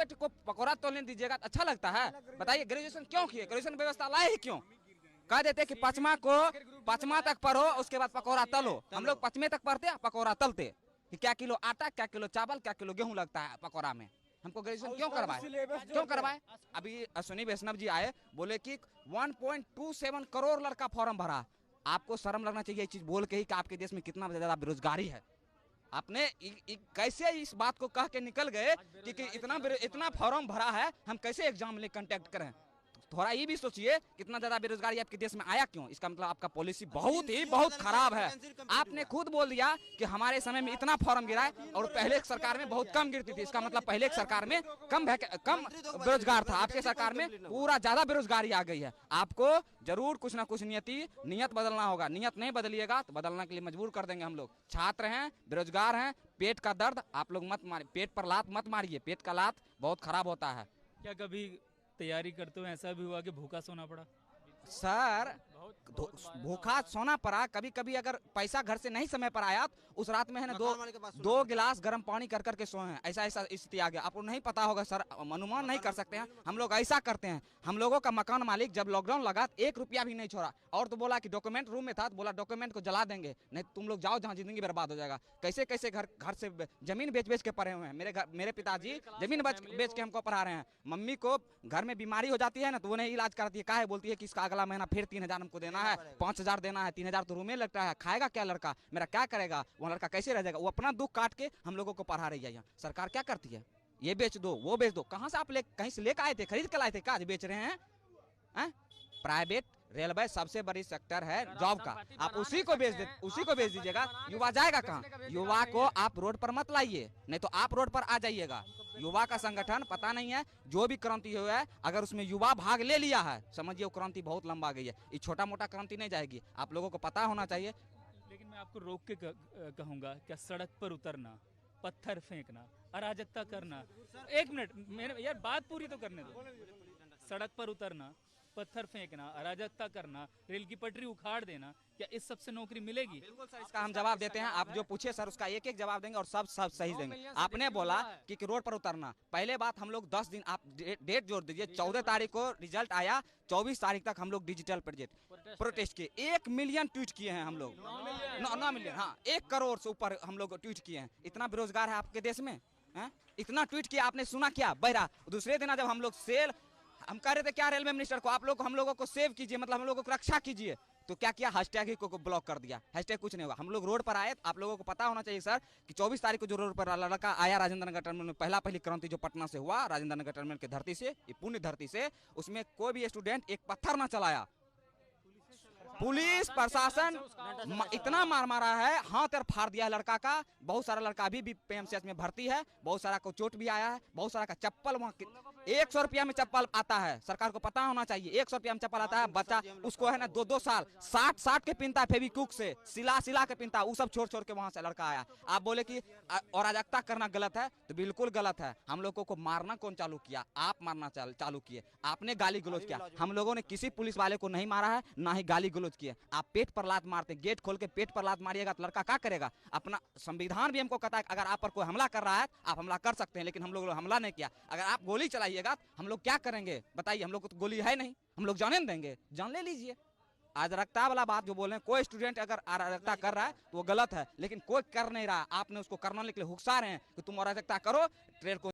Private को पकौड़ा तोलने दीजिएगा तो अच्छा लगता है? बताइए, ग्रेजुएशन क्यों किए? ग्रेजुएशन व्यवस्था लाए ही क्यों? कह देते कि पचमा तक पढ़ो, उसके बाद पकौड़ा तलो। हम लोग पचमे तक पढ़ते, पकौड़ा तलते कि क्या किलो आटा, क्या किलो चावल, क्या किलो गेहूं लगता है पकौड़ा में। हमको ग्रेजुएशन क्यों करवाए? अभी अश्विनी वैष्णव जी आए, बोले कि 1.27 करोड़ लड़का फॉर्म भरा। आपको शर्म लगना चाहिए ये चीज बोल के ही कि आपके देश में कितना ज्यादा बेरोजगारी है। आपने कैसे इस बात को कह के निकल गए कि इतना फॉर्म भरा है, हम कैसे एग्जाम ले कंटेक्ट करें? थोड़ा ये भी सोचिए, कितना ज्यादा बेरोजगारी आपके देश में आया क्यों? इसका मतलब आपका पॉलिसी बहुत खराब है। आपने खुद बोल दिया कि हमारे समय में इतना फॉर्म गिरा है और पहले एक सरकार में बहुत कम गिरती थी। इसका मतलब पहले एक सरकार में कम बेरोजगार था, आपके सरकार में पूरा ज्यादा बेरोजगारी आ गई है। आपको जरूर कुछ ना कुछ नियत बदलना होगा। नियत नहीं बदलिएगा तो बदलने के लिए मजबूर कर देंगे हम लोग। छात्र हैं, बेरोजगार हैं, पेट का दर्द आप लोग मत मारिए, पेट पर लात मत मारिए, पेट का लात बहुत खराब होता है। क्या कभी तैयारी करते हुए ऐसा भी हुआ कि भूखा सोना पड़ा? सर, भूखा सोना पड़ा। कभी कभी अगर पैसा घर से नहीं समय पर आया तो उस रात में है ना दो गिलास गर्म पानी कर करके सोए हैं। ऐसा स्थिति आ गया। आपको नहीं पता होगा सर, अनुमान नहीं कर सकते हैं। हम लोग ऐसा करते हैं, हम लोगों का मकान मालिक जब लॉकडाउन लगा 1 रुपया भी नहीं छोड़ा, और तो बोला कि डॉक्यूमेंट रूम में था तो बोला डॉक्यूमेंट को जला देंगे, नहीं तुम लोग जाओ जहाँ जिंदगी बर्बाद हो जाएगा। कैसे कैसे घर से जमीन बेच के पढ़े हुए हैं। मेरे पिताजी जमीन बेच के हमको पढ़ा रहे हैं। मम्मी को घर में बीमारी हो जाती है ना तो वो नहीं इलाज कराती है। काहे बोलती है कि इसका अगला महीना फिर 3,000 हमको देना है, 5,000 देना है, 3,000 तो रूम में लगता है। खाएगा क्या लड़का? मेरा क्या करेगा? वो लड़का कैसे रह जाएगा? वो अपना दुख काट के हम लोगों को पढ़ा रही है। यहाँ सरकार क्या करती है? ये बेच दो, वो बेच दो। कहाँ से आप कहीं से लेकर आए थे? खरीद के लाए थे? क्या बेच रहे हैं? प्राइवेट रेलवे सबसे बड़ी सेक्टर है जॉब का, आप उसी को बेच दीजिएगा। युवा जाएगा कहाँ? युवा को आप रोड पर मत लाइए, नहीं तो आप रोड पर आ जाइएगा। युवा का संगठन पता नहीं है, जो भी क्रांति हुआ है अगर उसमें युवा भाग ले लिया है, समझिए वो क्रांति बहुत लंबा गई है। ये छोटा मोटा क्रांति नहीं जाएगी, आप लोगों को पता होना चाहिए। लेकिन मैं आपको रोक के कहूंगा, क्या सड़क पर उतरना, पत्थर फेंकना, अराजकता करना, 1 मिनट मेरे यार बात पूरी तो करने दो। सड़क पर उतरना, पत्थर फेंकना, अराजकता करना, रेल की पटरी उखाड़ देना, क्या इस सबसे नौकरी मिलेगी? बिल्कुल सर, इसका हम जवाब देते हैं। आप जो पूछे सर उसका एक एक जवाब देंगे और सब सही देंगे। आपने बोला कि रोड पर उतरना, पहले बात हम लोग 10 दिन आप डेट जोड़ दीजिए। 14 तारीख को रिजल्ट आया, 24 तारीख तक हम लोग डिजिटल प्रोटेस्ट किए। 1 मिलियन ट्वीट किए हैं हम लोग। 9 मिलियन, हाँ 1 करोड़ से ऊपर हम लोग ट्वीट किए हैं। इतना बेरोजगार है आपके देश में? इतना ट्वीट किया आपने, सुना क्या बहरा? दूसरे दिन जब हम लोग हम कह रहे थे क्या रेलवे मिनिस्टर को, आप लोग हम लोगों को सेव कीजिए, मतलब हम लोगों को रक्षा कीजिए, तो क्या किया? हैशटैग ही को ब्लॉक कर दिया। हैशटैग कुछ नहीं होगा। हम लोग रोड पर आए, आप लोगों को पता होना चाहिए सर कि 24 तारीख को जो रोड पर लड़का आया राजेंद्र नगर टर्मिनल में, पहली क्रांति जो पटना से हुआ, राजेंद्र नगर टर्मिनल की धरती से, ये पुण्य धरती से, उसमें कोई भी स्टूडेंट एक पत्थर ना चलाया। पुलिस प्रशासन इतना मारा है, हाथ फाड़ दिया है लड़का का। बहुत सारा लड़का अभी भी पीएमसीएच में भर्ती है, बहुत सारा को चोट भी आया है, बहुत सारा का चप्पल वहाँ 100 रुपया में चप्पल आता है। सरकार को पता होना चाहिए 100 रुपया में चप्पल आता है। बच्चा उसको है ना 2-2 साल 60 के पिनता है, फेविक्विक से सिला के पिनता है। वो सब छोड़ के वहां से लड़का आया। आप बोले कि अराजकता करना गलत है, तो बिल्कुल गलत है। हम लोगों को मारना कौन चालू किया? आप मारना चालू किए। आपने गाली गलौज किया। हम लोगों ने किसी पुलिस वाले को नहीं मारा है, ना ही गाली गलौज किए। आप पेट पर लात मारते, गेट खोल के पेट पर लात मारिएगा तो लड़का क्या करेगा? अपना संविधान भी हमको कहता है अगर आप पर कोई हमला कर रहा है आप हमला कर सकते हैं, लेकिन हम लोग हमला नहीं किया। अगर आप गोली चलाइएगा हम लोग क्या करेंगे बताइए? हम लोग को तो गोली है नहीं, हम लोग जाने देंगे? जान ले लीजिए। अराजकता वाला बात जो बोले, कोई स्टूडेंट अगर अराजकता कर रहा है तो वो गलत है, लेकिन कोई कर नहीं रहा। आपने उसको करने के लिए उकसा रहे हैं कि तुम अराजकता करो, ट्रेन को